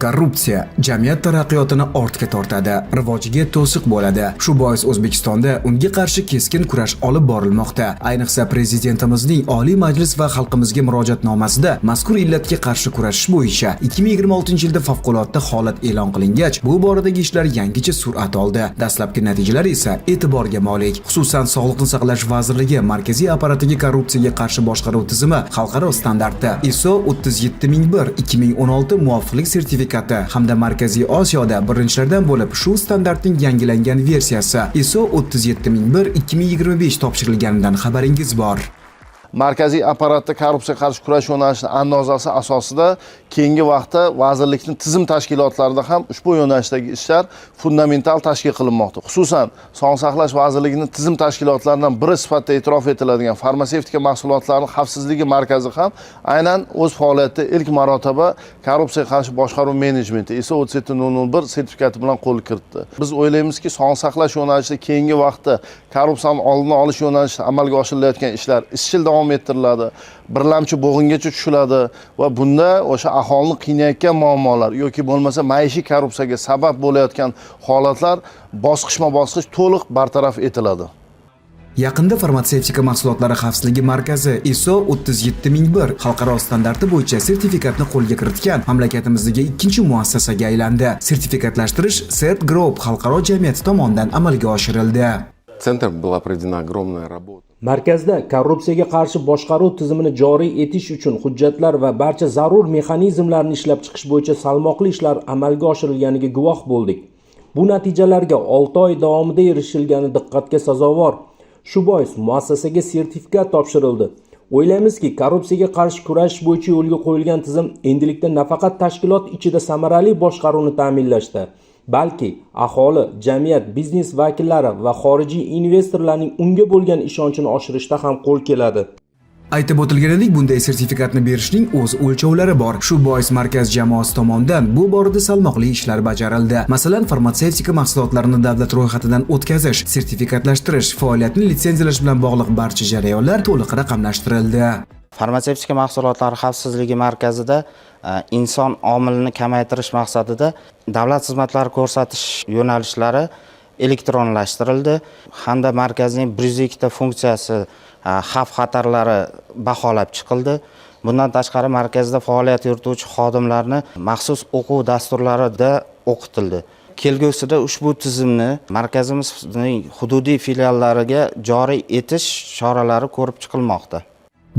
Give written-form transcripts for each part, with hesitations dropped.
Korrupsiya jamiyat taraqqiyotini ortga tortadi, rivojiga to'siq bo'ladi. Shu bois O'zbekistonda unga qarshi keskin kurash olib borilmoqda. Ayniqsa prezidentimizning Oliy Majlis va xalqimizga murojaatnomasida mazkur illatga qarshi kurashish bo'yicha 2026-yilda favqulodda holat e'lon qilingach, bu boradagi ishlar yangicha sur'at oldi. Dastlabki natijalar esa e'tiborga molik. Xususan, Sog'liqni saqlash vazirligi markaziy apparatiga korrupsiyaga qarshi boshqaruv tizimi xalqaro standarti ISO 37001-2016 muvofiqlik sertifikati hamda Markaziy Osiyoda birinchilardan bo'lib shu standartning yangilangan versiyasi ISO 37001-2025 topshirilganidan xabaringiz bor. Markaziy apparatda korrupsiyaga qarshi kurash yo'nalishining andozasi asosida keyingi vaqtda vazirlikning tizim tashkilotlarida ham ushbu yo'nalishdagi ishlar fundamental tashkil qilinmoqda. Xususan, Sog'liqni saqlash vazirligining tizim tashkilotlaridan biri sifatida e'tirof etiladigan farmatsevtika mahsulotlarining xavfsizligi markazi ham aynan o'z faoliyatida ilk marotaba korrupsiyaga qarshi boshqaruv menejmenti ISO 37001 sertifikati bilan qo'lga kiritdi. Biz o'ylaymizki, sog'liqni saqlash yo'nalishida keyingi vaqtda korrupsiyani oldini olish yo'nalishida amalga oshirilayotgan ishlar izchil davom ettiriladi, birlamchi bo'g'ingacha tushiladi va bunda o'sha aholini qiynayotgan muammolar yoki bo'lmasa maishiy korrupsiyaga sabab bo'layotgan holatlar bosqichma-bosqich to'liq bartaraf etiladi. Yaqinda farmatsevtika mahsulotlari xavfsizligi markazi ISO 37001 xalqaro standarti bo'yicha sertifikatni qo'lga kiritgan mamlakatimizdagi ikkinchi muassasaga aylandi. Sertifikatlashtirish CERT Group xalqaro jamiyati tomonidan amalga oshirildi. Центр была проведена огромная работа. Markazda korrupsiyaga qarshi boshqaruv tizimini joriy etish uchun hujjatlar va barcha zarur mexanizmlarni ishlab chiqish bo'yicha salmoqli ishlar amalga oshirilganiga guvoh bo'ldik. Bu natijalarga 6 oy davomida erishilgani diqqatga sazovor. Shu bois muassasaga sertifikat topshirildi. O'ylaymizki, korrupsiyaga qarshi kurash bo'yicha yo'lga qo'yilgan tizim endilikda nafaqat tashkilot ichida samarali boshqaruvni ta'minlashda, balki aholi, jamiyat, biznes vakillari va xorijiy investorlarning unga bo'lgan ishonchini oshirishda ham qo'l keladi. Aytib o'tilganidek, bunday sertifikatni berishning o'z o'lchovlari bor. Shu bois markaz jamoasi tomonidan bu borada salmoqli ishlar bajarildi. Masalan, farmatsevtika mahsulotlarini davlat ro'yxatidan o'tkazish, sertifikatlashtirish, faoliyatni litsenziyalash bilan bog'liq barcha jarayonlar to'liq raqamlashtirildi. Farmatsevtika mahsulotlari xavfsizligi markazida inson omilini kamaytirish maqsadida davlat xizmatlari ko'rsatish yo'nalishlari elektronlashtirildi hamda markazning 102 ta funksiyasi xavf-xatarlari baholab chiqildi. Bundan tashqari markazda faoliyat yurituvchi xodimlarni maxsus o'quv dasturlarida o'qitildi. Kelgusida ushbu tizimni markazimizning hududiy filiallariga joriy etish choralari ko'rib chiqilmoqda.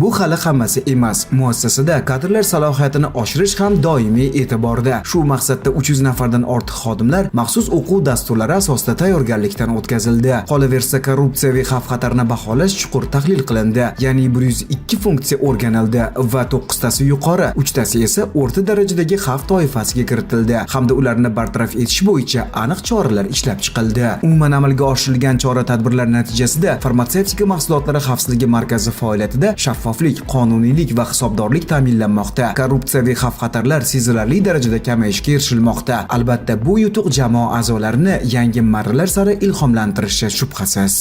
Bu hali hammasi emas. Muassasada kadrlar salohiyatini oshirish ham doimiy e'tiborda. Shu maqsadda 300 nafardan ortiq xodimlar maxsus o'quv dasturlari asosida tayyorgarlikdan o'tkazildi. Qolaversa, korrupsiyaviy xavf-xatarni baholash chuqur tahlil qilindi. Ya'ni 102 funksiya o'rganildi va 9 tasi yuqori, 3 tasi esa o'rta darajadagi xavf toifasiga kiritildi hamda ularni bartaraf etish bo'yicha aniq choralar ishlab chiqildi. Umuman amalga oshirilgan chora-tadbirlar natijasida farmatsevtika mahsulotlari xavfsizligi markazi faoliyatida shaffoflik, qonuniylik va hisobdorlik ta'minlanmoqda. Korrupsiyaviy xavf-xatarlar sezilarli darajada kamayishga erishilmoqda. Albatta, bu yutuq jamoa a'zolarini yangi marralar sari ilhomlantirishi shubhasiz.